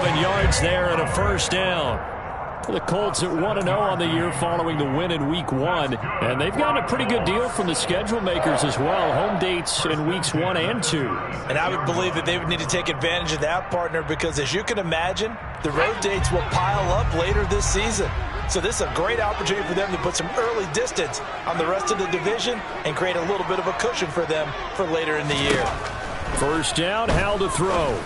7 yards there and a first down. The Colts at 1-0 on the year following the win in Week 1. And they've gotten a pretty good deal from the schedule makers as well. Home dates in Weeks 1 and 2. And I would believe that they would need to take advantage of that, partner, because as you can imagine, the road dates will pile up later this season. So this is a great opportunity for them to put some early distance on the rest of the division and create a little bit of a cushion for them for later in the year. First down, Howell to throw.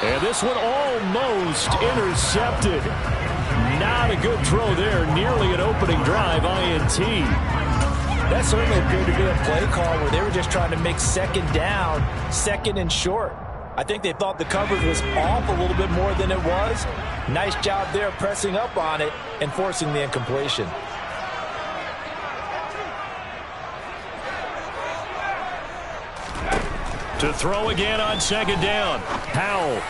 And this one almost intercepted. Not a good throw there. Nearly an opening drive INT. That certainly appeared to be a play call where they were just trying to make second down, second and short. I think they thought the coverage was off a little bit more than it was. Nice job there pressing up on it and forcing the incompletion. To throw again on second down. Howell.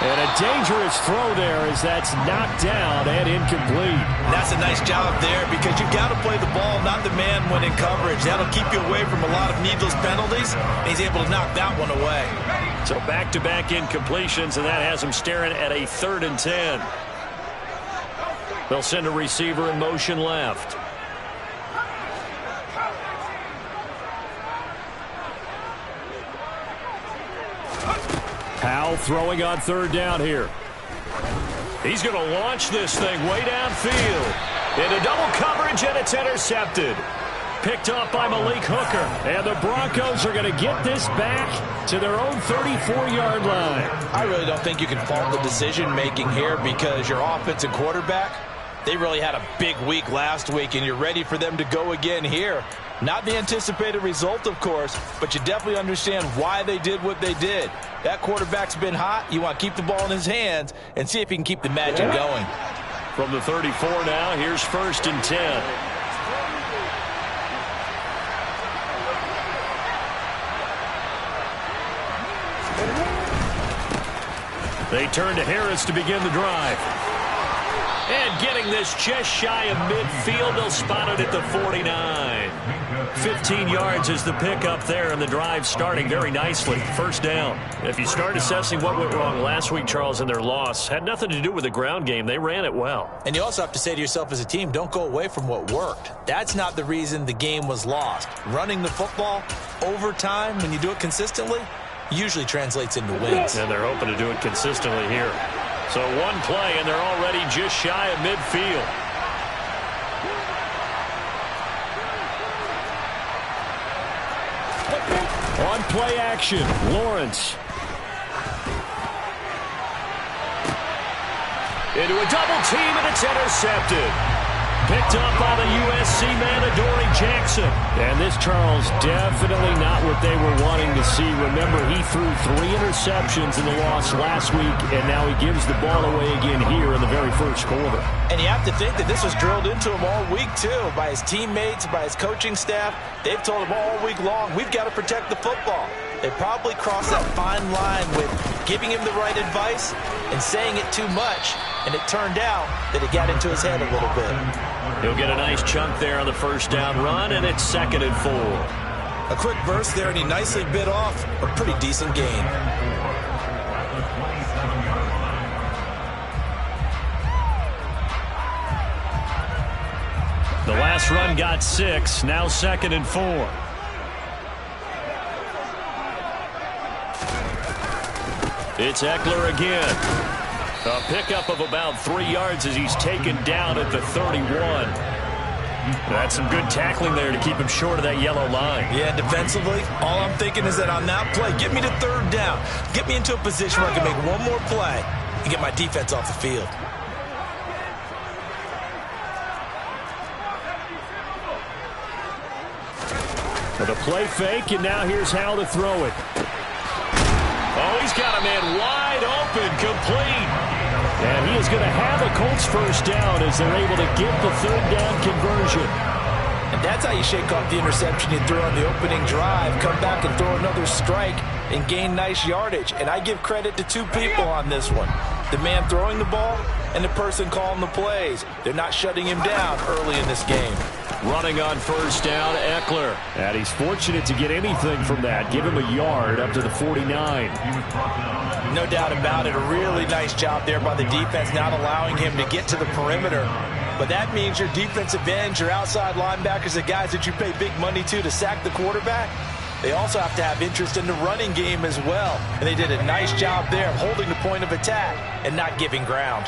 And a dangerous throw there as that's knocked down and incomplete. That's a nice job there because you've got to play the ball, not the man when in coverage. That'll keep you away from a lot of needless penalties, and he's able to knock that one away. So back-to-back incompletions, and that has him staring at a 3rd and 10. They'll send a receiver in motion left. Powell throwing on 3rd down here. He's going to launch this thing way downfield. Into double coverage, and it's intercepted. Picked up by Malik Hooker. And the Broncos are going to get this back to their own 34-yard line. I really don't think you can fault the decision-making here because your offensive quarterback, they really had a big week last week, and you're ready for them to go again here. Not the anticipated result, of course, but you definitely understand why they did what they did. That quarterback's been hot. You want to keep the ball in his hands and see if he can keep the magic going. From the 34 now, here's 1st and 10. They turn to Harris to begin the drive. And getting this just shy of midfield, they'll spot it at the 49. 15 yards is the pickup there, and the drive starting very nicely. First down. If you start assessing what went wrong last week, Charles, in their loss, had nothing to do with the ground game. They ran it well. And you also have to say to yourself as a team, don't go away from what worked. That's not the reason the game was lost. Running the football over time, when you do it consistently, usually translates into wins. And they're hoping to do it consistently here. So one play, and they're already just shy of midfield. On play action, Lawrence. Into a double team, and it's intercepted. Picked up by the USC man, Adoree Jackson. And this, Charles, definitely not what they were wanting to see. Remember, he threw 3 interceptions in the loss last week, and now he gives the ball away again here in the very first quarter. And you have to think that this was drilled into him all week, too, by his teammates, by his coaching staff. They've told him all week long, we've got to protect the football. They probably crossed that fine line with giving him the right advice and saying it too much, and it turned out that it got into his head a little bit. He'll get a nice chunk there on the first down run, and it's 2nd and 4. A quick burst there, and he nicely bit off a pretty decent gain. The last run got 6, now 2nd and 4. It's Eckler again. A pickup of about 3 yards as he's taken down at the 31. That's some good tackling there to keep him short of that yellow line. Yeah, defensively, all I'm thinking is that on that play, get me to 3rd down. Get me into a position where I can make one more play and get my defense off the field. With a play fake, and now here's how to throw it. Oh, he's got a man wide open, complete. And he is going to have a Colts first down as they're able to get the 3rd down conversion. And that's how you shake off the interception you threw on the opening drive, come back and throw another strike and gain nice yardage. And I give credit to 2 people on this one. The man throwing the ball and the person calling the plays. They're not shutting him down early in this game. Running on first down, Eckler. And he's fortunate to get anything from that. Give him a yard up to the 49. No doubt about it. A really nice job there by the defense, not allowing him to get to the perimeter. But that means your defensive ends, your outside linebackers, the guys that you pay big money to sack the quarterback, they also have to have interest in the running game as well. And they did a nice job there of holding the point of attack and not giving ground.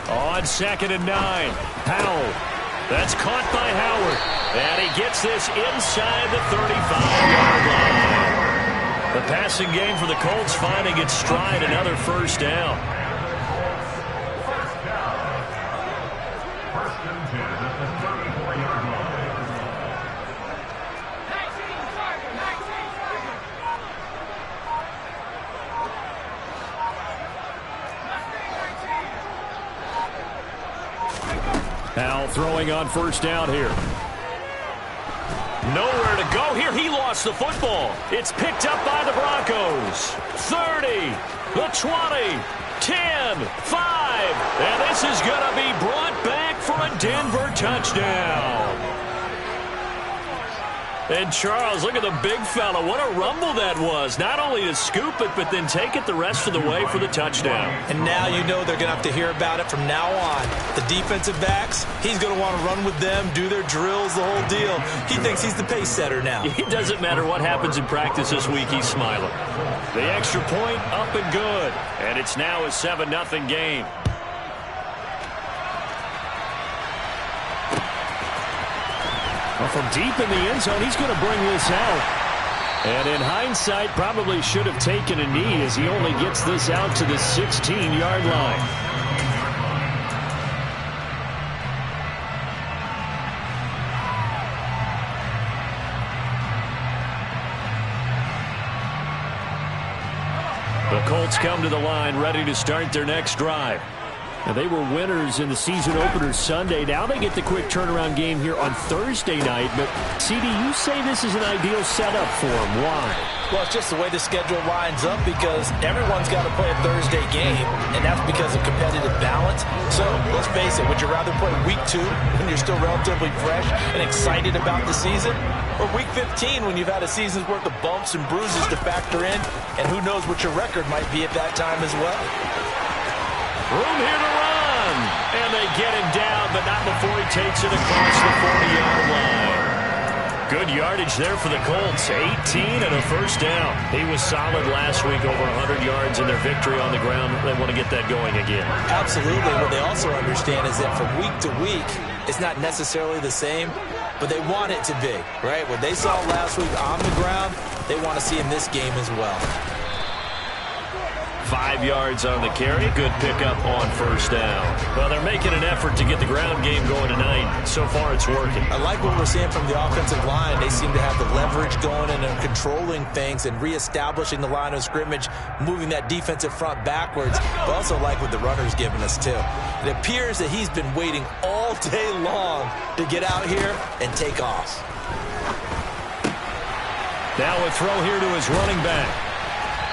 On 2nd and 9, Powell. That's caught by Howard. And he gets this inside the 35-yard line. The passing game for the Colts finding its stride, another first down. Powell throwing on first down here. Nowhere to go here. He lost the football. It's picked up by the Broncos. 30, the 20, 10, 5. And this is going to be brought back for a Denver touchdown. And Charles, look at the big fella. What a rumble that was. Not only to scoop it, but then take it the rest of the way for the touchdown. And now you know they're going to have to hear about it from now on. The defensive backs, he's going to want to run with them, do their drills, the whole deal. He thinks he's the pace setter now. It doesn't matter what happens in practice this week, he's smiling. The extra point up and good. And it's now a 7-0 game. Well, from deep in the end zone, he's going to bring this out. And in hindsight, probably should have taken a knee as he only gets this out to the 16-yard line. The Colts come to the line, ready to start their next drive. Now, they were winners in the season opener Sunday. Now they get the quick turnaround game here on Thursday night. But, CD, you say this is an ideal setup for them. Why? Well, it's just the way the schedule lines up because everyone's got to play a Thursday game, and that's because of competitive balance. So, let's face it, would you rather play week 2 when you're still relatively fresh and excited about the season? Or week 15 when you've had a season's worth of bumps and bruises to factor in, and who knows what your record might be at that time as well? Room here to run. And they get him down, but not before he takes it across the 40-yard line. Good yardage there for the Colts. 18 and a first down. He was solid last week, over 100 yards in their victory on the ground. They want to get that going again. Absolutely. What they also understand is that from week to week, it's not necessarily the same, but they want it to be, right? What they saw last week on the ground, they want to see in this game as well. 5 yards on the carry. Good pickup on first down. Well, they're making an effort to get the ground game going tonight. So far, it's working. I like what we're seeing from the offensive line. They seem to have the leverage going and they're controlling things and reestablishing the line of scrimmage, moving that defensive front backwards. But also like what the runner's giving us, too. It appears that he's been waiting all day long to get out here and take off. Now a throw here to his running back.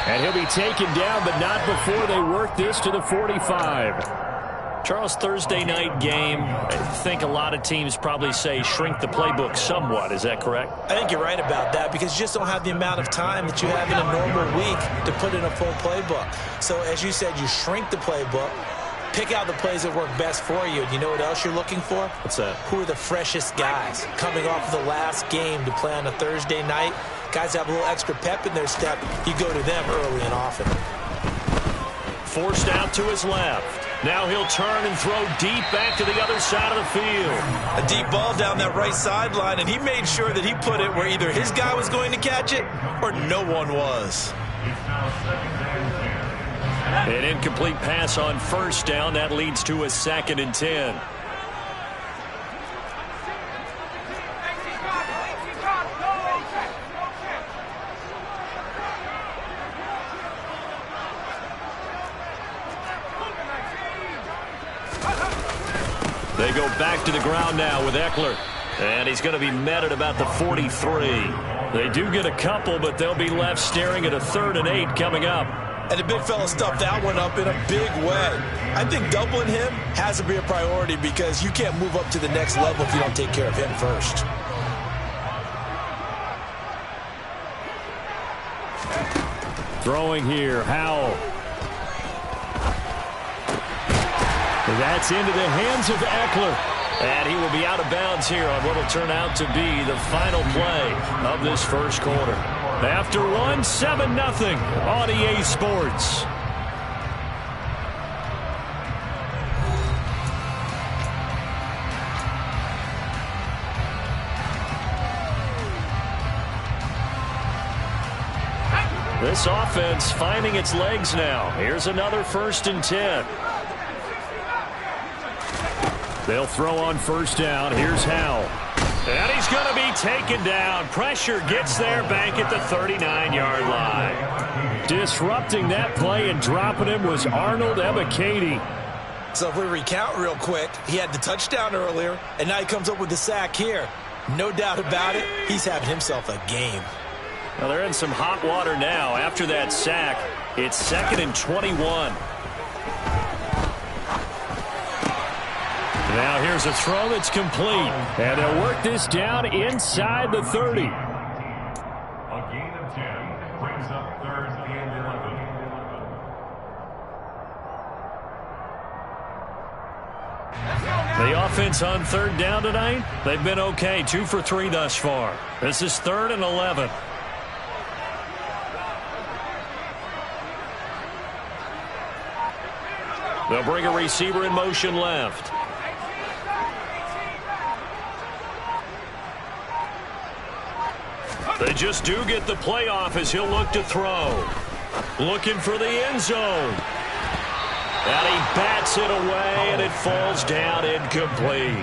And he'll be taken down, but not before they work this to the 45. Charles, Thursday night game, I think a lot of teams probably say shrink the playbook somewhat. Is that correct? I think you're right about that because you just don't have the amount of time that you have in a normal week to put in a full playbook. So, as you said, you shrink the playbook, pick out the plays that work best for you. And you know what else you're looking for? What's that? Who are the freshest guys coming off of the last game to play on a Thursday night? Guys have a little extra pep in their step. You go to them early and often. Forced out to his left. Now he'll turn and throw deep back to the other side of the field. A deep ball down that right sideline, and he made sure that he put it where either his guy was going to catch it or no one was. An incomplete pass on first down. That leads to a 2nd and 10. They go back to the ground now with Eckler. And he's going to be met at about the 43. They do get a couple, but they'll be left staring at a 3rd and 8 coming up. And the big fella stuffed that one up in a big way. I think doubling him has to be a priority because you can't move up to the next level if you don't take care of him first. Throwing here, Howell. That's into the hands of Eckler. And he will be out of bounds here on what will turn out to be the final play of this first quarter. After one, 7-0 on EA Sports. This offense finding its legs now. Here's another 1st and 10. They'll throw on first down. Here's Howell. And he's going to be taken down. Pressure gets there back at the 39-yard line. Disrupting that play and dropping him was Arnold Ebiketie. So if we recount real quick, he had the touchdown earlier, and now he comes up with the sack here. No doubt about it, he's having himself a game. Well, they're in some hot water now. After that sack, it's 2nd and 21. Now here's a throw that's complete. And they'll work this down inside the 30. A gain of 10 brings up 3rd and 11. The offense on 3rd down tonight, they've been okay. 2 for 3 thus far. This is 3rd and 11. They'll bring a receiver in motion left. They just do get the play off as he'll look to throw. Looking for the end zone. And he bats it away, and it falls down incomplete.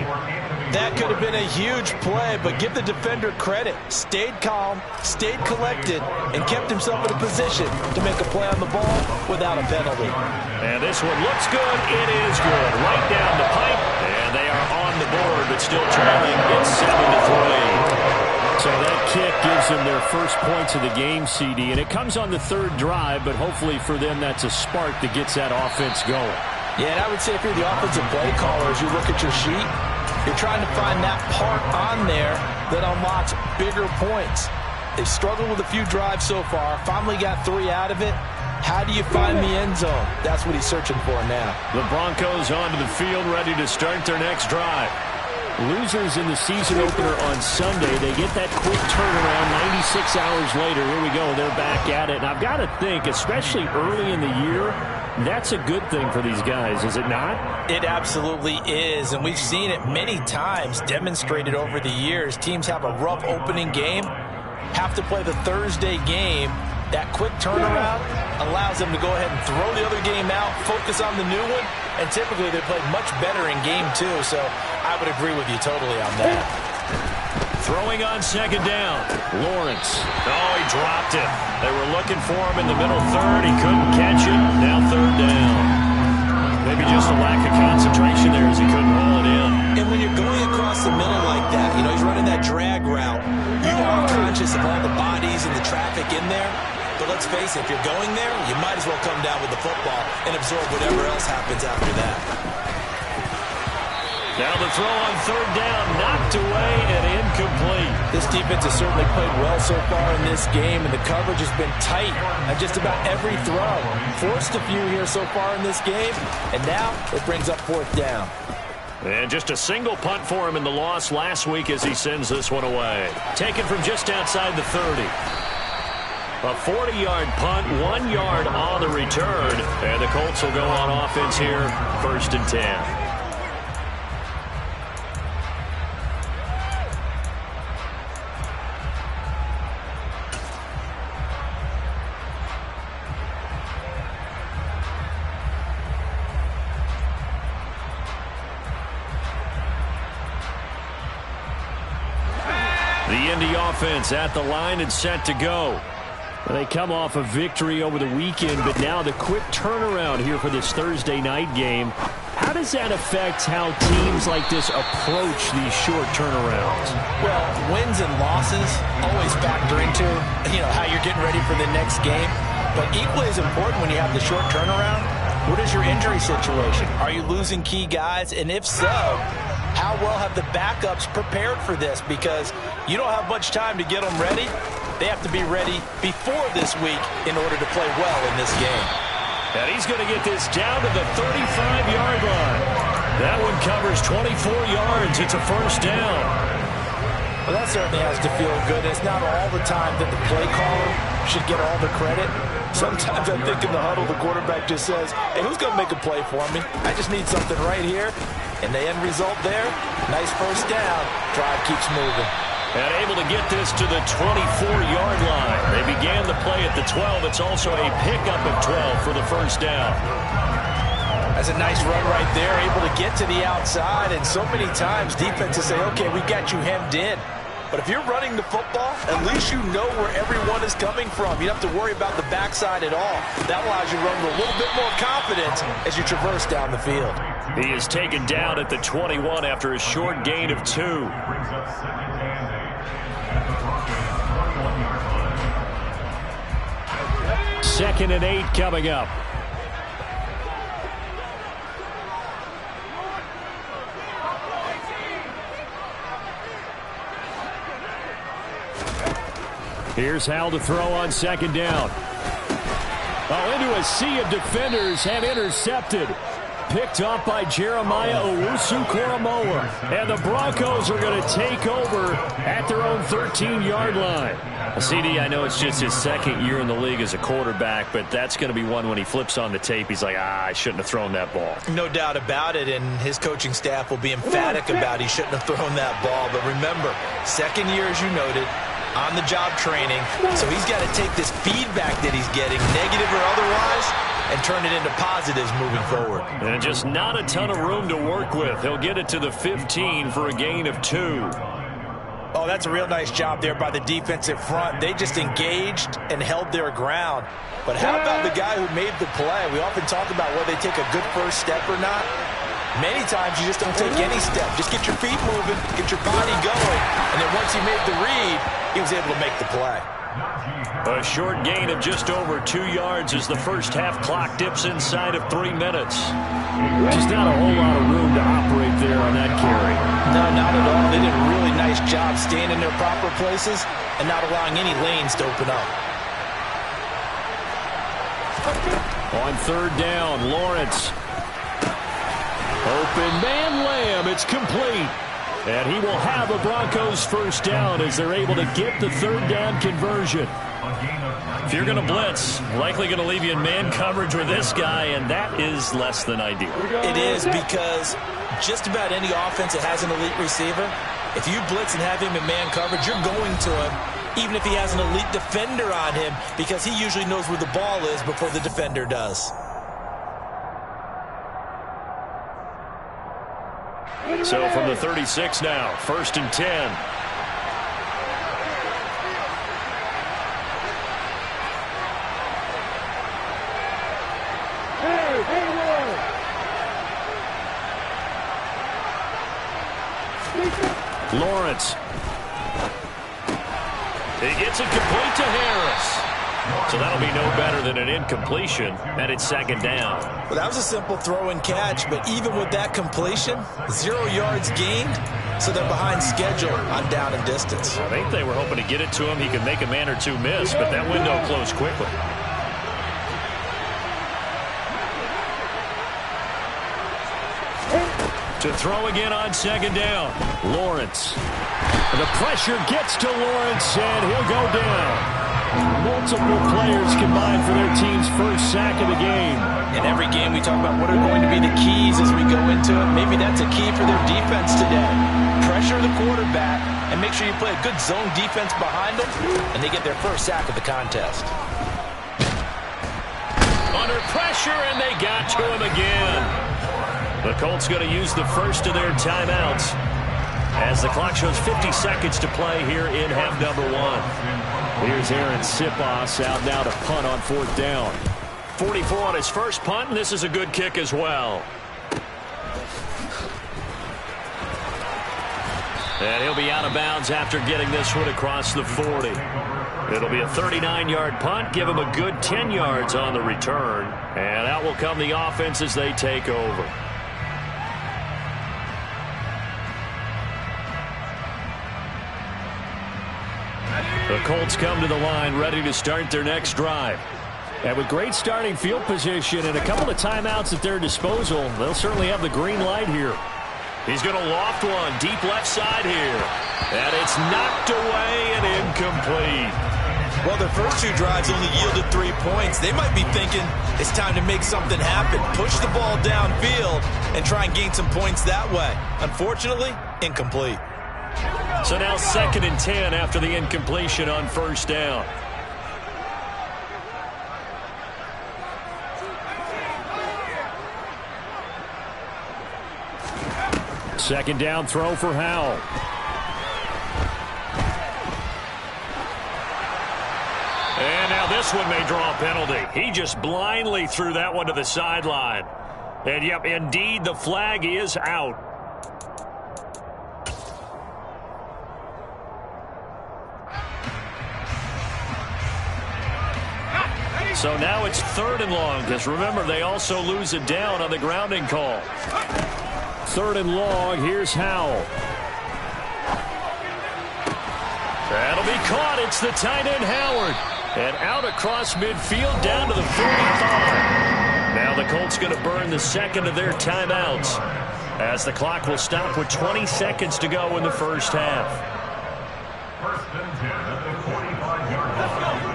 That could have been a huge play, but give the defender credit. Stayed calm, stayed collected, and kept himself in a position to make a play on the ball without a penalty. And this one looks good. It is good. Right down the pipe, and they are on the board, but still trailing. It's 7-3. So that kick gives them their first points of the game, CD, and it comes on the 3rd drive, but hopefully for them that's a spark that gets that offense going. Yeah, and I would say if you're the offensive play caller, as you look at your sheet, you're trying to find that part on there that unlocks bigger points. They've struggled with a few drives so far, finally got 3 out of it. How do you find the end zone? That's what he's searching for now. The Broncos onto the field, ready to start their next drive. Losers in the season opener on Sunday. They get that quick turnaround 96 hours later. Here we go. They're back at it. And I've got to think, especially early in the year, that's a good thing for these guys, is it not? It absolutely is. And we've seen it many times demonstrated over the years. Teams have a rough opening game, have to play the Thursday game. That quick turnaround allows them to go ahead and throw the other game out, focus on the new one, and typically they play much better in game 2, so I would agree with you totally on that. Throwing on 2nd down, Lawrence. Oh, he dropped it. They were looking for him in the middle 3rd. He couldn't catch it. Now 3rd down. Maybe just a lack of concentration there as he couldn't haul it in. And when you're going across the middle like that, you know, he's running that drag route, you are conscious of all the bodies and the traffic in there. But let's face it, if you're going there, you might as well come down with the football and absorb whatever else happens after that. Now the throw on 3rd down, knocked away and incomplete. This defense has certainly played well so far in this game, and the coverage has been tight on just about every throw. Forced a few here so far in this game, and now it brings up 4th down. And just a single punt for him in the loss last week as he sends this one away. Taken from just outside the 30. A 40-yard punt, 1 yard on the return. And the Colts will go on offense here, 1st and 10. The Indy offense at the line and set to go. They come off a victory over the weekend, but now the quick turnaround here for this Thursday night game. How does that affect how teams like this approach these short turnarounds? Well, wins and losses always factor into, how you're getting ready for the next game. But equally as important when you have the short turnaround, what is your injury situation? Are you losing key guys? And if so, how well have the backups prepared for this? Because you don't have much time to get them ready. They have to be ready before this week in order to play well in this game. And he's going to get this down to the 35-yard line. That one covers 24 yards. It's a first down. Well, that certainly has to feel good. It's not all the time that the play caller should get all the credit. Sometimes I think in the huddle, the quarterback just says, hey, who's going to make a play for me? I just need something right here. And the end result there, nice first down. Drive keeps moving. And able to get this to the 24-yard line. They began the play at the 12. It's also a pickup of 12 for the first down. That's a nice run right there, able to get to the outside. And so many times defenses say, okay, we got you hemmed in. But if you're running the football, at least you know where everyone is coming from. You don't have to worry about the backside at all. That allows you to run with a little bit more confidence as you traverse down the field. He is taken down at the 21 after a short gain of 2. Second and 8 coming up. Here's Hal to throw on second down. Oh, into a sea of defenders and intercepted. Picked up by Jeremiah Owusu-Koramoah. And the Broncos are going to take over at their own 13-yard line. CD, I know it's just his second year in the league as a quarterback, but that's going to be one when he flips on the tape. He's like, I shouldn't have thrown that ball. No doubt about it, and his coaching staff will be emphatic about he shouldn't have thrown that ball. But remember, second year, as you noted, on-the-job training, so he's got to take this feedback that he's getting, negative or otherwise, and turn it into positives moving forward. And just not a ton of room to work with. He'll get it to the 15 for a gain of 2. Oh, that's a real nice job there by the defensive front. They just engaged and held their ground. But how about the guy who made the play? We often talk about whether they take a good first step or not. Many times you just don't take any step. Just get your feet moving, get your body going, and then once he made the read, he was able to make the play. A short gain of just over 2 yards as the first half clock dips inside of 3 minutes. Just not a whole lot of room to operate there on that carry. No, not at all. They did a really nice job staying in their proper places and not allowing any lanes to open up. On third down, Lawrence. Open man Lamb. It's complete. And he will have a Broncos first down as they're able to get the third down conversion. If you're going to blitz, likely going to leave you in man coverage with this guy, and that is less than ideal. It is, because just about any offense that has an elite receiver, if you blitz and have him in man coverage, you're going to him, even if he has an elite defender on him, because he usually knows where the ball is before the defender does. So from the 36 now, 1st and 10. Lawrence. He gets it complete to Harris. So that'll be no better than an incompletion, and it's second down. Well, that was a simple throw and catch, but even with that completion, 0 yards gained, so they're behind schedule on down and distance. I think they were hoping to get it to him. He could make a man or two miss, but that window closed quickly. To throw again on second down, Lawrence. The pressure gets to Lawrence, and he'll go down. Multiple players combined for their team's first sack of the game. In every game, we talk about what are going to be the keys as we go into it. Maybe that's a key for their defense today. Pressure the quarterback and make sure you play a good zone defense behind them, and they get their first sack of the contest. Under pressure, and they got to him again. The Colts going to use the first of their timeouts as the clock shows 50 seconds to play here in half number 1. Here's Aaron Sipos out now to punt on 4th down. 44 on his first punt, and this is a good kick as well. And he'll be out of bounds after getting this one across the 40. It'll be a 39-yard punt, give him a good 10 yards on the return. And out will come the offense as they take over. The Colts Colts come to the line ready to start their next drive. And with great starting field position and a couple of timeouts at their disposal, they'll certainly have the green light here. He's going to loft one deep left side here. And it's knocked away and incomplete. Well, their first two drives only yielded 3 points. They might be thinking it's time to make something happen. Push the ball downfield and try and gain some points that way. Unfortunately, incomplete. So now 2nd and 10 after the incompletion on first down. Second down throw for Howell. And now this one may draw a penalty. He just blindly threw that one to the sideline. And, yep, indeed, the flag is out. So now it's 3rd and long, because remember, they also lose it down on the grounding call. 3rd and long, here's Howell. That'll be caught. It's the tight end, Howard. And out across midfield down to the 45. Now the Colts going to burn the second of their timeouts as the clock will stop with 20 seconds to go in the first half. 1st and 10 at the 45-yard line.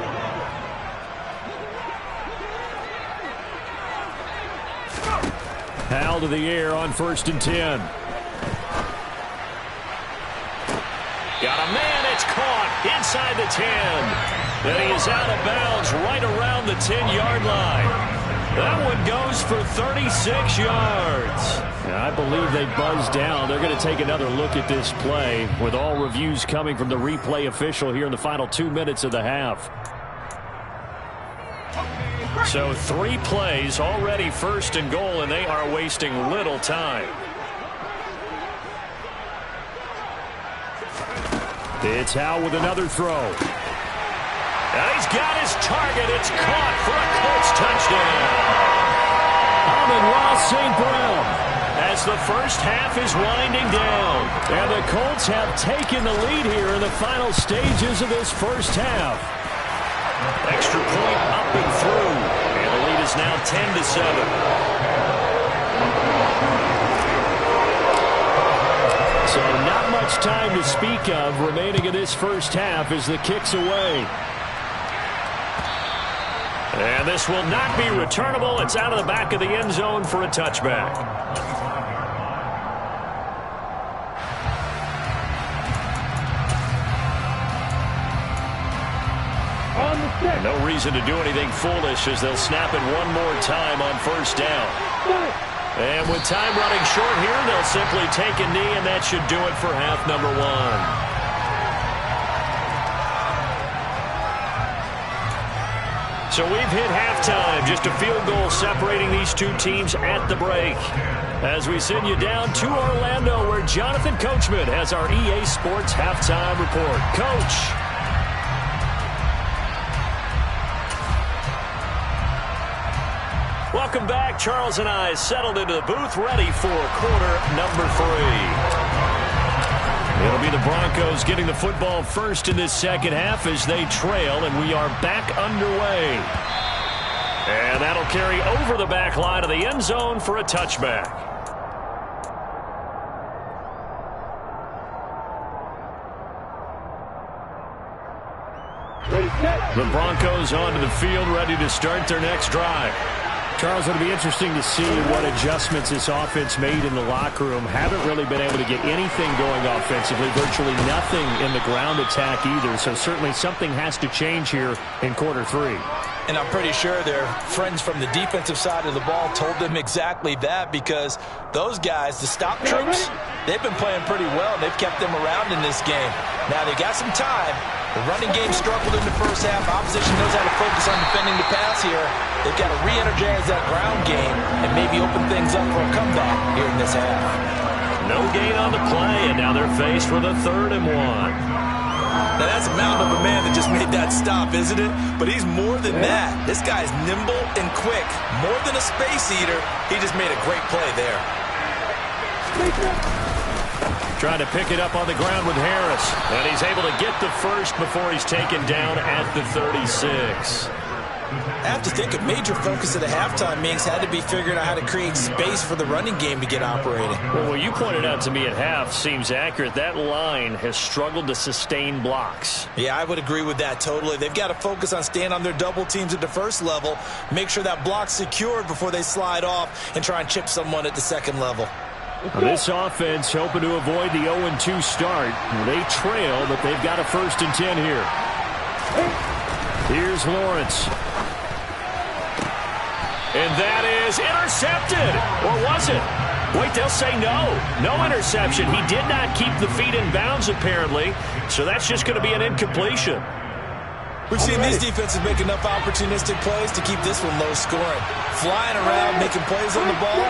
Howell to the air on 1st and 10. Got a man. It's caught inside the 10. Then he is out of bounds right around the 10-yard line. That one goes for 36 yards. I believe they buzzed down. They're going to take another look at this play with all reviews coming from the replay official here in the final 2 minutes of the half. So 3 plays already 1st and goal, and they are wasting little time. It's Howell with another throw. And he's got his target. It's caught for a Colts touchdown. Amon-Ra St. Brown as the first half is winding down. And the Colts have taken the lead here in the final stages of this first half. Extra point up and through. And the lead is now 10-7. So not much time to speak of remaining in this first half as the kick's away. And this will not be returnable. It's out of the back of the end zone for a touchback. No reason to do anything foolish as they'll snap it one more time on first down. And with time running short here, they'll simply take a knee, and that should do it for half number 1. So we've hit halftime, just a field goal separating these two teams at the break. As we send you down to Orlando, where Jonathan Coachman has our EA Sports halftime report. Coach. Welcome back. Charles and I settled into the booth, ready for quarter number 3. It'll be the Broncos getting the football first in this second half as they trail, and we are back underway. And that'll carry over the back line of the end zone for a touchback. The Broncos onto the field, ready to start their next drive. Charles, it'll be interesting to see what adjustments this offense made in the locker room. Haven't really been able to get anything going offensively, virtually nothing in the ground attack either. So certainly something has to change here in quarter 3. And I'm pretty sure their friends from the defensive side of the ball told them exactly that, because those guys, the stop troops, they've been playing pretty well. They've kept them around in this game. Now they got some time. The running game struggled in the first half. Opposition knows how to focus on defending the pass here. They've got to re-energize that ground game and maybe open things up for a comeback here in this half. No gain on the play, and now they're faced with a 3rd and 1. Now that's a mountain of a man that just made that stop, isn't it? But he's more than that. This guy's nimble and quick. More than a space eater, he just made a great play there. Trying to pick it up on the ground with Harris. And he's able to get the first before he's taken down at the 36. I have to think a major focus of the halftime meetings had to be figuring out how to create space for the running game to get operating. Well, what you pointed out to me at half seems accurate. That line has struggled to sustain blocks. Yeah, I would agree with that totally. They've got to focus on staying on their double teams at the first level, make sure that block's secured before they slide off and try and chip someone at the second level. This offense hoping to avoid the 0-2 start. They trail, but they've got a 1st and 10 here. Here's Lawrence. And that is intercepted. Or was it? Wait, they'll say no. No interception. He did not keep the feet in bounds, apparently. So that's just going to be an incompletion. We've seen these defenses make enough opportunistic plays to keep this one low scoring. Flying around, making plays on the ball,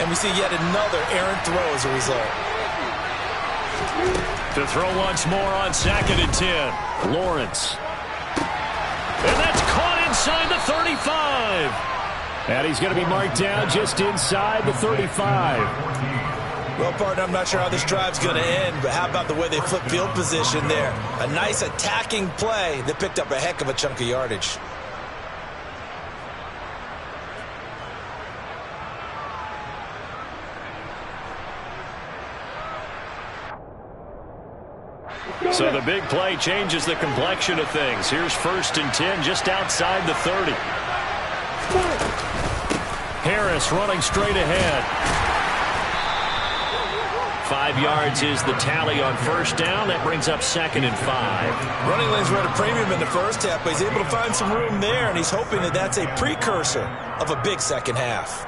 and we see yet another errant throw as a result. To throw once more on 2nd and 10. Lawrence. And that's caught inside the 35. And he's going to be marked down just inside the 35. Well, partner, I'm not sure how this drive's going to end, but how about the way they flip field position there? A nice attacking play that picked up a heck of a chunk of yardage. So the big play changes the complexion of things. Here's 1st and 10 just outside the 30. Harris running straight ahead. 5 yards is the tally on 1st down. That brings up 2nd and 5. Running lanes were at a premium in the first half, but he's able to find some room there, and he's hoping that that's a precursor of a big second half.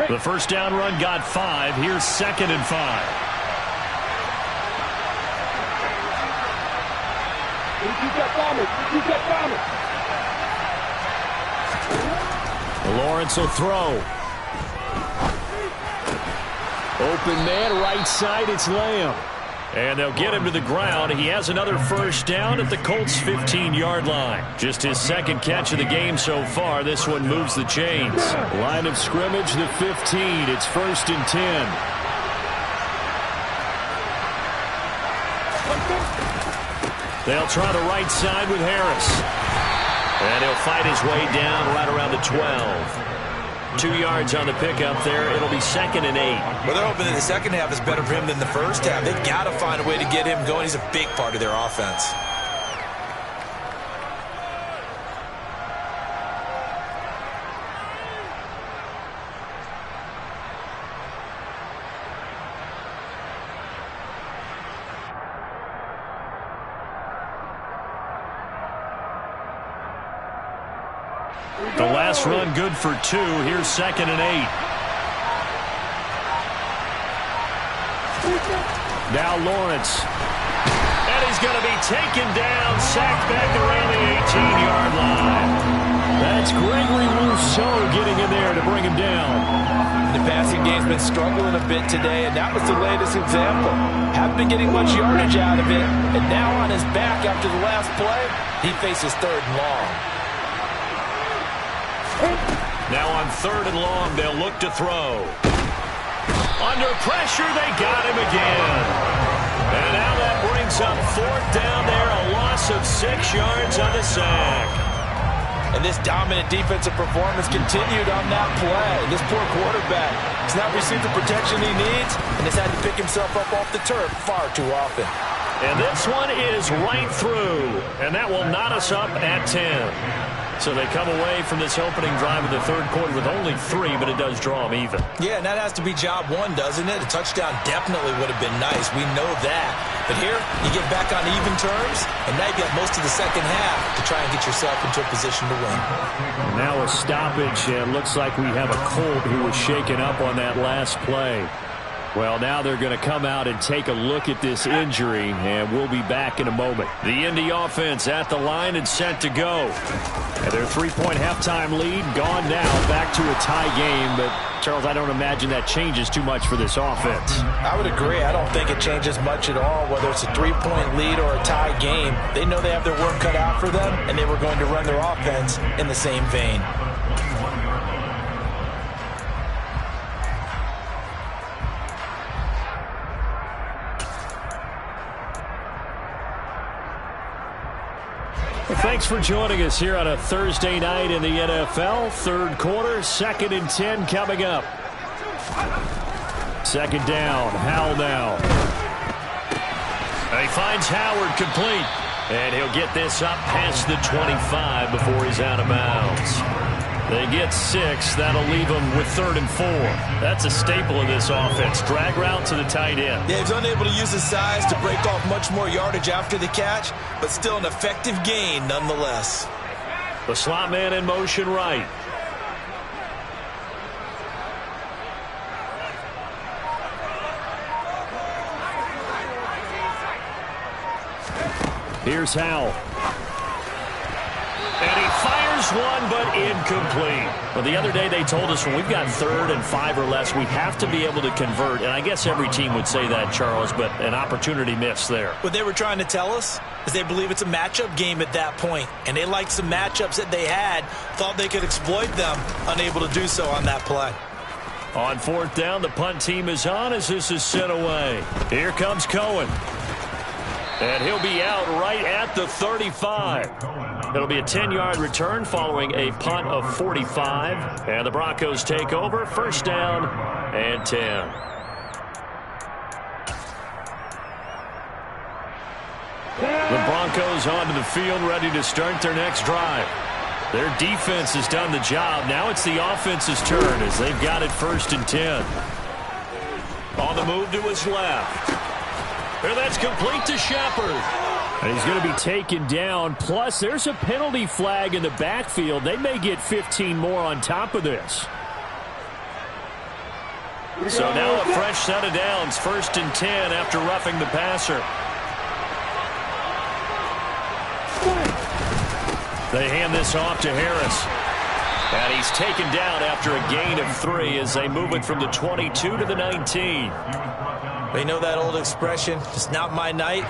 The 1st down run got 5. Here's 2nd and 5. Lawrence will throw. Open man, right side, it's Lamb. And they'll get him to the ground. He has another 1st down at the Colts' 15-yard line. Just his 2nd catch of the game so far. This one moves the chains. Line of scrimmage, the 15. It's 1st and 10. They'll try the right side with Harris. And he'll fight his way down right around the 12. 2 yards on the pickup there. It'll be 2nd and 8. Well, they're hoping that the second half is better for him than the first half. They've got to find a way to get him going. He's a big part of their offense. The last run good for 2. Here's 2nd and 8. Now Lawrence. And he's going to be taken down, sacked back around the 18-yard line. That's Gregory Rousseau getting in there to bring him down. The passing game's been struggling a bit today, and that was the latest example. Haven't been getting much yardage out of it, and now on his back after the last play, he faces 3rd and long. Now on 3rd and long, they'll look to throw. Under pressure, they got him again. And now that brings up 4th down there, a loss of 6 yards on the sack. And this dominant defensive performance continued on that play. This poor quarterback has not received the protection he needs and has had to pick himself up off the turf far too often. And this one is right through. And that will knot us up at 10. So they come away from this opening drive of the 3rd quarter with only 3, but it does draw them even. Yeah, and that has to be job 1, doesn't it? A touchdown definitely would have been nice. We know that. But here, you get back on even terms, and now you got most of the second half to try and get yourself into a position to win. Now a stoppage, and looks like we have a Colt who was shaken up on that last play. Well, now they're going to come out and take a look at this injury, and we'll be back in a moment. The Indy offense at the line and set to go. And their 3-point halftime lead gone now, back to a tie game. But, Charles, I don't imagine that changes too much for this offense. I would agree. I don't think it changes much at all, whether it's a 3-point lead or a tie game. They know they have their work cut out for them, and they were going to run their offense in the same vein. Thanks for joining us here on a Thursday night in the NFL. Third quarter, 2nd and 10 coming up. Second down, Howell now. He finds Howard complete. And he'll get this up past the 25 before he's out of bounds. They get 6. That'll leave them with 3rd and 4. That's a staple of this offense. Drag route to the tight end. Yeah, he's unable to use his size to break off much more yardage after the catch, but still an effective gain nonetheless. The slot man in motion right. Here's Howell. And he fires one, but incomplete. Well, the other day they told us when we've got 3rd and 5 or less, we have to be able to convert. And I guess every team would say that, Charles, but an opportunity missed there. What they were trying to tell us is they believe it's a matchup game at that point. And they liked some matchups that they had, thought they could exploit them, unable to do so on that play. On 4th down, the punt team is on as this is sent away. Here comes Cohen. And he'll be out right at the 35. It'll be a 10-yard return following a punt of 45. And the Broncos take over. 1st down and 10. The Broncos onto the field ready to start their next drive. Their defense has done the job. Now it's the offense's turn as they've got it 1st and 10. On the move to his left. And that's complete to Shepard. And he's going to be taken down. Plus, there's a penalty flag in the backfield. They may get 15 more on top of this. So now a fresh set of downs. 1st and 10 after roughing the passer. They hand this off to Harris. And he's taken down after a gain of 3 as they move it from the 22 to the 19. They know that old expression, it's not my night.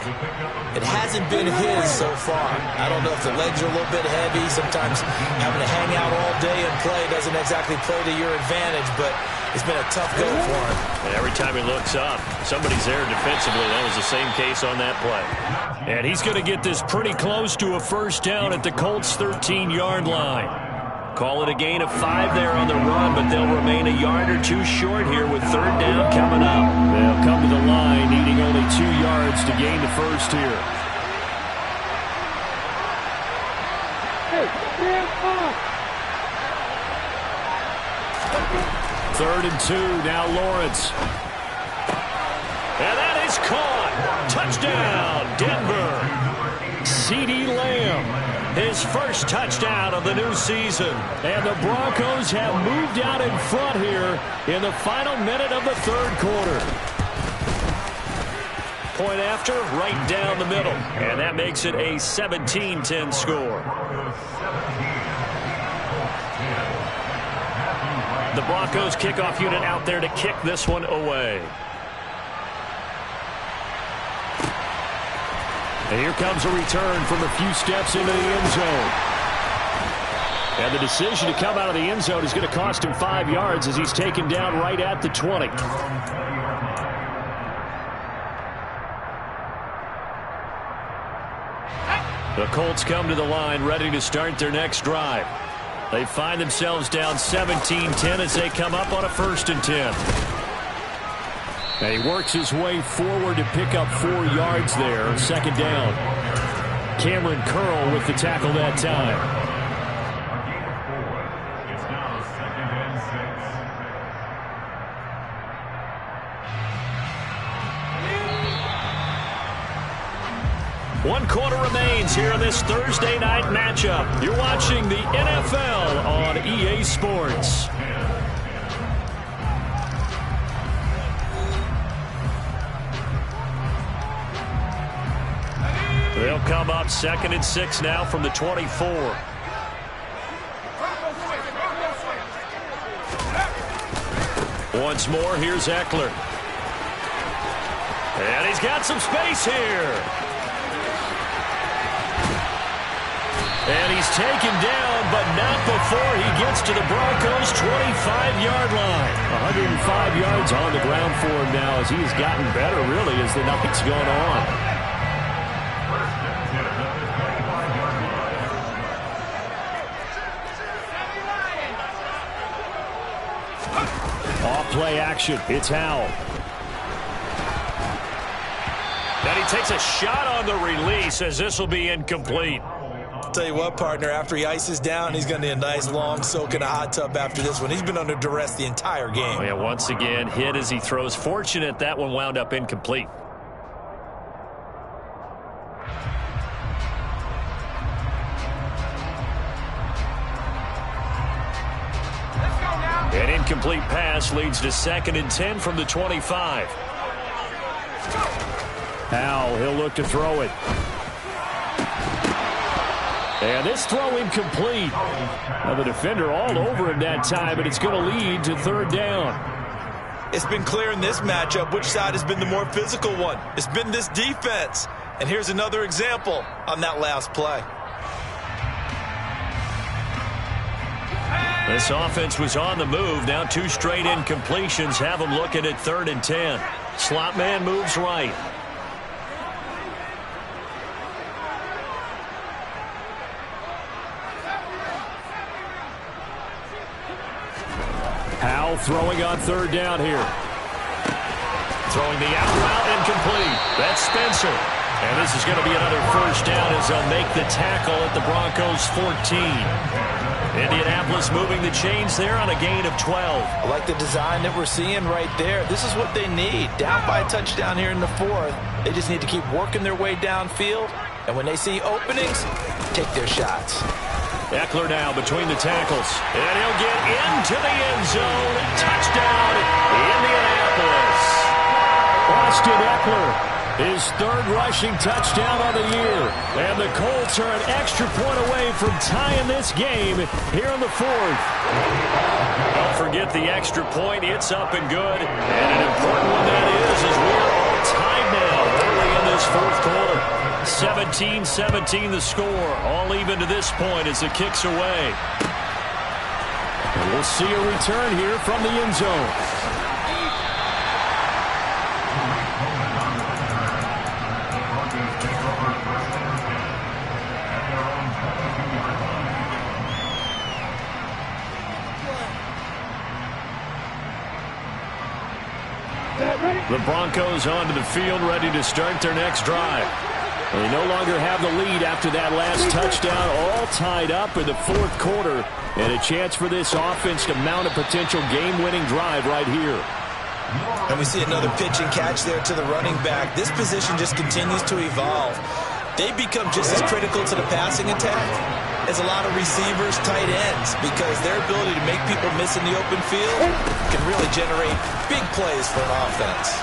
It hasn't been his so far. I don't know if the legs are a little bit heavy. Sometimes having to hang out all day and play doesn't exactly play to your advantage, but it's been a tough go for him. And every time he looks up, somebody's there defensively. That was the same case on that play. And he's going to get this pretty close to a 1st down at the Colts' 13-yard line. Call it a gain of 5 there on the run, but they'll remain a yard or 2 short here with 3rd down coming up. They'll come to the line needing only 2 yards to gain the 1st here. Third and 2, now Lawrence. And that is caught. Touchdown, Denver. CeeDee Lamb. His first touchdown of the new season. And the Broncos have moved out in front here in the final minute of the 3rd quarter. Point after, right down the middle. And that makes it a 17-10 score. The Broncos kickoff unit out there to kick this one away. And here comes a return from a few steps into the end zone. And the decision to come out of the end zone is going to cost him 5 yards as he's taken down right at the 20. The Colts come to the line ready to start their next drive. They find themselves down 17-10 as they come up on a 1st and 10. And he works his way forward to pick up 4 yards there. 2nd down. Cameron Curl with the tackle that time. It's now 2nd and 6. 1 quarter remains here in this Thursday night matchup. You're watching the NFL on EA Sports. They'll come up 2nd and 6 now from the 24. Once more, here's Eckler. And he's got some space here. And he's taken down, but not before he gets to the Broncos' 25-yard line. 105 yards on the ground for him now as he's gotten better, really, as the night's gone on. play action. It's Howell. And he takes a shot on the release as this will be incomplete. I'll tell you what, partner, after he ices down, he's going to need a nice long soak in a hot tub after this one. He's been under duress the entire game. Oh, yeah, once again, hit as he throws. Fortunate that one wound up incomplete. An incomplete pass leads to 2nd and 10 from the 25. Howell, he'll look to throw it. And this throw incomplete. Now the defender all over him that time, and it's going to lead to 3rd down. It's been clear in this matchup which side has been the more physical one. It's been this defense. And here's another example on that last play. This offense was on the move. Now 2 straight incompletions have them looking at 3rd and 10. Slot man moves right. Howell throwing on 3rd down here. Throwing the out route incomplete. That's Spencer. And this is going to be another 1st down as they'll make the tackle at the Broncos 14. Indianapolis moving the chains there on a gain of 12. I like the design that we're seeing right there. This is what they need. Down by a touchdown here in the 4th. They just need to keep working their way downfield. And when they see openings, take their shots. Eckler now between the tackles. And he'll get into the end zone. Touchdown, Indianapolis. Austin Eckler, his 3rd rushing touchdown of the year. And the Colts are an extra point away from tying this game here in the 4th. Don't forget the extra point. It's up and good. And an important one that is as we're all tied now early in this 4th quarter. 17-17 the score. All even to this point as the kick's away. And we'll see a return here from the end zone. The Broncos onto the field, ready to start their next drive. They no longer have the lead after that last touchdown, all tied up in the 4th quarter, and a chance for this offense to mount a potential game-winning drive right here. And we see another pitch and catch there to the running back. This position just continues to evolve. They become just as critical to the passing attack as a lot of receivers, tight ends, because their ability to make people miss in the open field can really generate big plays for an offense.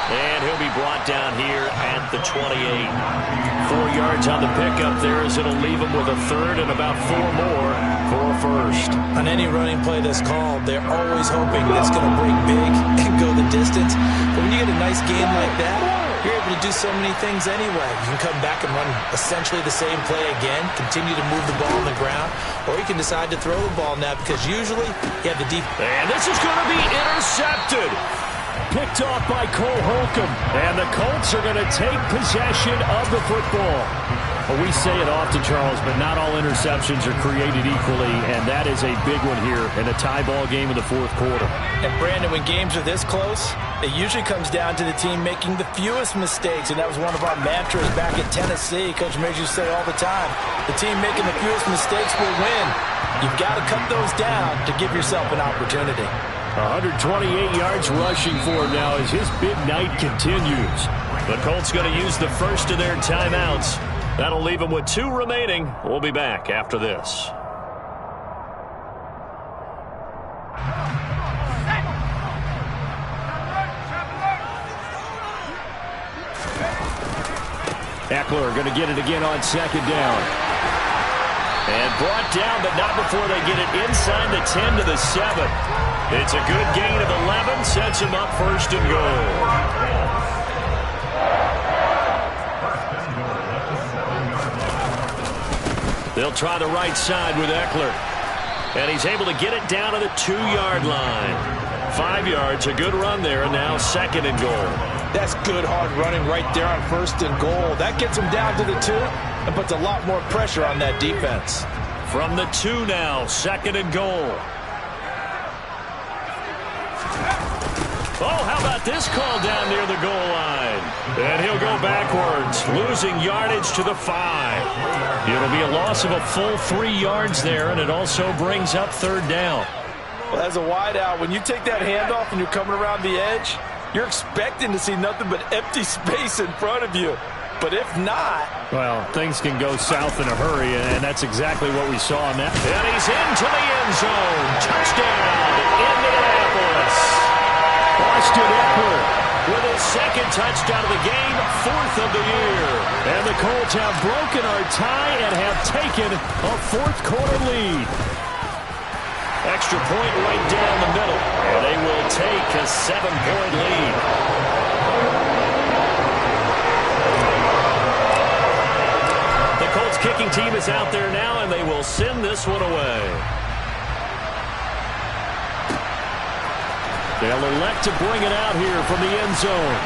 And he'll be brought down here at the 28. 4 yards on the pickup there as it'll leave him with a 3rd and about 4 more for a 1st. On any running play that's called, they're always hoping it's going to break big and go the distance. But when you get a nice game like that, you're able to do so many things anyway. You can come back and run essentially the same play again, continue to move the ball on the ground, or you can decide to throw the ball now because usually you have the deep. And this is going to be intercepted. Picked off by Cole Holcomb. And the Colts are going to take possession of the football. Well, we say it often, Charles, but not all interceptions are created equally, and that is a big one here in a tie ball game in the 4th quarter. And, Brandon, when games are this close, it usually comes down to the team making the fewest mistakes, and that was one of our mantras back at Tennessee. Coach Major used to say all the time, the team making the fewest mistakes will win. You've got to cut those down to give yourself an opportunity. 128 yards rushing for him now as his big night continues. The Colts going to use the first of their timeouts. That'll leave them with 2 remaining. We'll be back after this. Eckler going to get it again on 2nd down. And brought down, but not before they get it inside the 10 to the 7. It's a good gain of 11, sets him up 1st and goal. They'll try the right side with Eckler. And he's able to get it down to the 2-yard line. 5 yards, a good run there, and now 2nd and goal. That's good hard running right there on 1st and goal. That gets him down to the 2 and puts a lot more pressure on that defense. From the 2 now, 2nd and goal. Oh, how about this call down near the goal line? And he'll go backwards, losing yardage to the 5. It'll be a loss of a full 3 yards there, and it also brings up third down. Well, as a wideout, when you take that handoff and you're coming around the edge, you're expecting to see nothing but empty space in front of you. But if not... well, things can go south in a hurry, and that's exactly what we saw in that. And he's into the end zone. Touchdown, Indianapolis. Austin Eckler with his second touchdown of the game, 4th of the year. And the Colts have broken our tie and have taken a 4th quarter lead. Extra point right down the middle. And they will take a 7-point lead. The Colts kicking team is out there now, and they will send this one away. They'll elect to bring it out here from the end zone.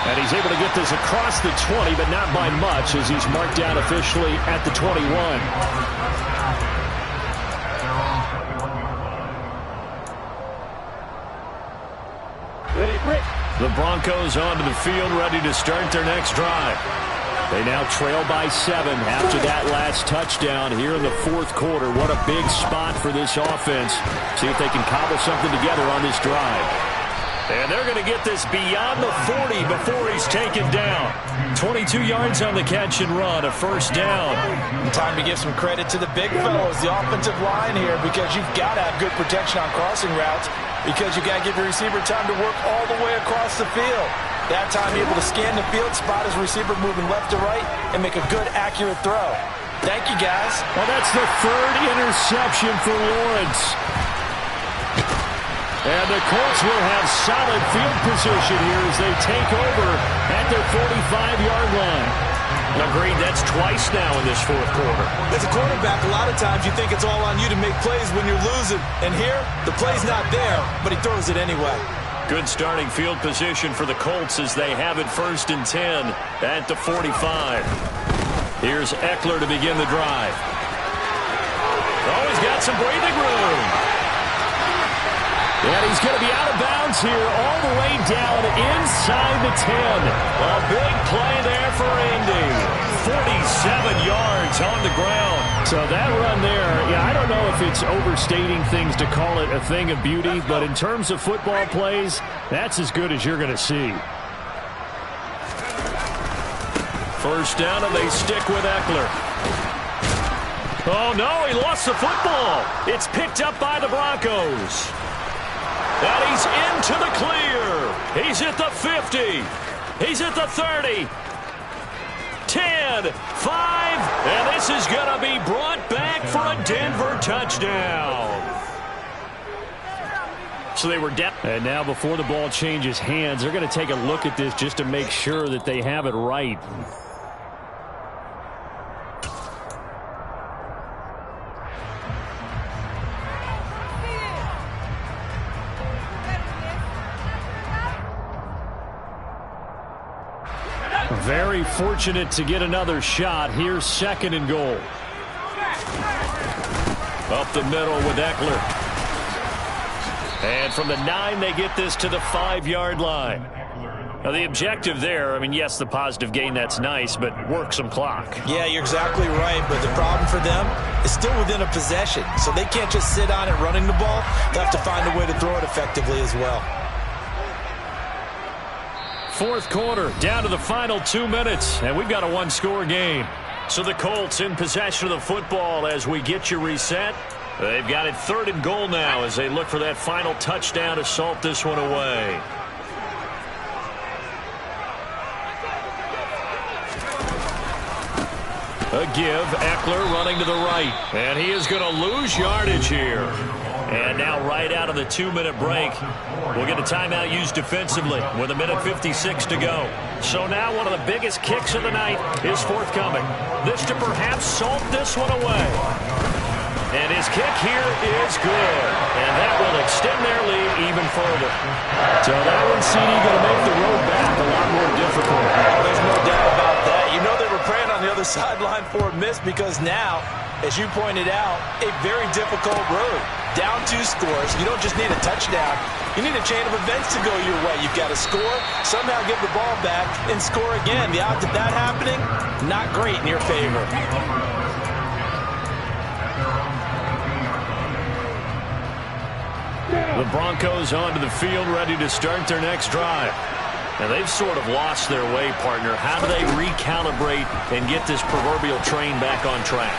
And he's able to get this across the 20, but not by much, as he's marked down officially at the 21. The Broncos onto the field, ready to start their next drive. They now trail by 7 after that last touchdown here in the 4th quarter. What a big spot for this offense. See if they can cobble something together on this drive. And they're going to get this beyond the 40 before he's taken down. 22 yards on the catch and run, a first down. Time to give some credit to the big fellows, the offensive line here, because you've got to have good protection on crossing routes, because you've got to give your receiver time to work all the way across the field. That time, able to scan the field, spot his receiver moving left to right, and make a good, accurate throw. Thank you, guys. Well, that's the 3rd interception for Lawrence. And the Colts will have solid field position here as they take over at their 45-yard line. Agreed, that's twice now in this 4th quarter. As a quarterback, a lot of times you think it's all on you to make plays when you're losing. And here, the play's not there, but he throws it anyway. Good starting field position for the Colts as they have it 1st and 10 at the 45. Here's Eckler to begin the drive. Oh, he's got some breathing room. And he's going to be out of bounds here all the way down inside the 10. A big play there for Indy. 47 yards on the ground. So that run there, yeah, I don't know if it's overstating things to call it a thing of beauty, but in terms of football plays, that's as good as you're going to see. First down, and they stick with Eckler. Oh, no, he lost the football. It's picked up by the Broncos. And he's into the clear. He's at the 50. He's at the 30. 10, 5, and this is going to be brought back for a Denver touchdown. So they were down. And now before the ball changes hands, they're going to take a look at this just to make sure that they have it right. Very fortunate to get another shot. Here's 2nd and goal. Up the middle with Eckler. And from the 9, they get this to the 5-yard line. Now, the objective there, I mean, yes, the positive gain, that's nice, but work some clock. Yeah, you're exactly right, but the problem for them is still within a possession. So they can't just sit on it running the ball. They'll have to find a way to throw it effectively as well. 4th quarter, down to the final 2 minutes, and we've got a 1-score game. So the Colts in possession of the football as we get you reset. They've got it 3rd and goal now as they look for that final touchdown to salt this one away. A give, Eckler running to the right, and he is going to lose yardage here. And now right out of the 2-minute break, we'll get a timeout used defensively with 1:56 to go. So now one of the biggest kicks of the night is forthcoming. This to perhaps salt this one away. And his kick here is good. And that will extend their lead even further. So that one, CD, going to make the road back a lot more difficult. There's no doubt about that. You know they were praying on the other sideline for a miss because now, as you pointed out, a very difficult road. down 2 scores. You don't just need a touchdown. You need a chain of events to go your way. You've got to score, somehow give the ball back, and score again. The odds of that happening, not great in your favor. The Broncos onto the field, ready to start their next drive. Now, they've sort of lost their way, partner. How do they recalibrate and get this proverbial train back on track?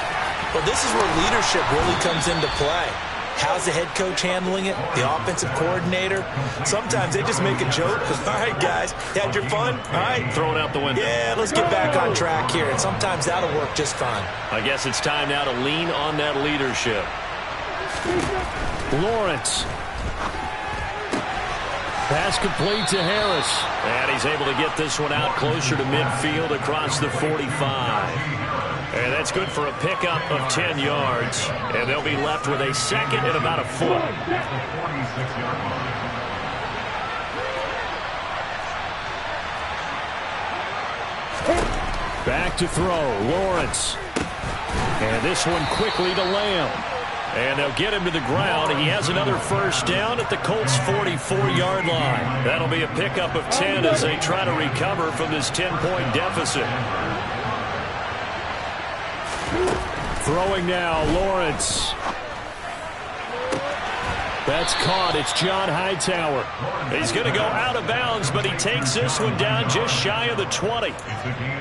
Well, this is where leadership really comes into play. How's the head coach handling it? The offensive coordinator? Sometimes they just make a joke. All right, guys, had your fun? All right. Throw it out the window. Yeah, let's get back on track here. And sometimes that'll work just fine. I guess it's time now to lean on that leadership. Lawrence. Pass complete to Harris. And he's able to get this one out closer to midfield across the 45. And that's good for a pickup of 10 yards. And they'll be left with a second and about a foot. Back to throw. Lawrence. And this one quickly to Lamb. And they'll get him to the ground. He has another first down at the Colts' 44-yard line. That'll be a pickup of 10 as they try to recover from this 10-point deficit. Throwing now, Lawrence. That's caught. It's John Hightower. He's going to go out of bounds, but he takes this one down just shy of the 20.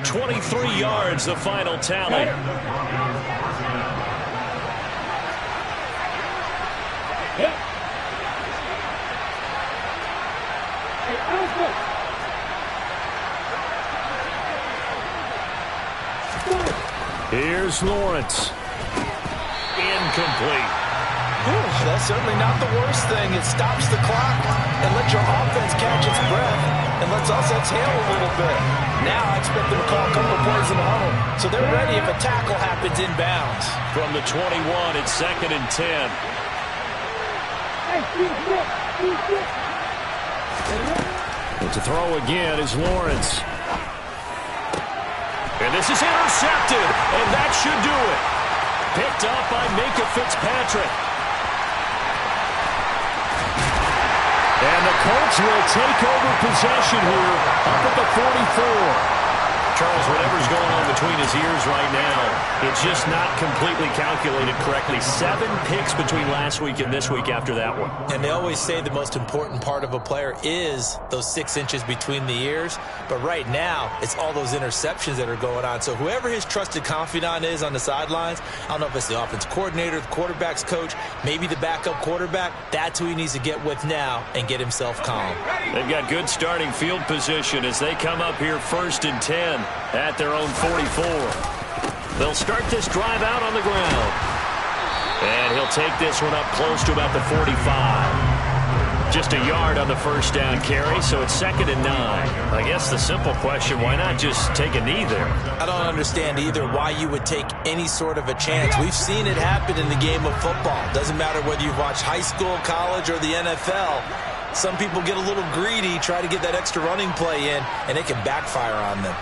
23 yards, the final tally. Here's Lawrence. Incomplete. That's certainly not the worst thing. It stops the clock and lets your offense catch its breath and lets us exhale a little bit. Now I expect them to call a couple of plays in the huddle, so they're ready if a tackle happens inbounds. From the 21, it's 2nd and 10. And to throw again is Lawrence. And this is intercepted, and that should do it. Picked up by Minka Fitzpatrick. And the Colts will take over possession here up at the 44. Charles, whatever's going on between his ears right now, it's just not completely calculated correctly. 7 picks between last week and this week after that one. And they always say the most important part of a player is those 6 inches between the ears. But right now, it's all those interceptions that are going on. So whoever his trusted confidant is on the sidelines, I don't know if it's the offense coordinator, the quarterback's coach, maybe the backup quarterback, that's who he needs to get with now and get himself calm. They've got good starting field position as they come up here 1st and 10 at their own 44. They'll start this drive out on the ground. And he'll take this one up close to about the 45. Just a yard on the first down carry, so it's 2nd and 9. I guess the simple question, why not just take a knee there? I don't understand either why you would take any sort of a chance. We've seen it happen in the game of football. Doesn't matter whether you've watched high school, college, or the NFL. Some people get a little greedy, try to get that extra running play in, and it can backfire on them.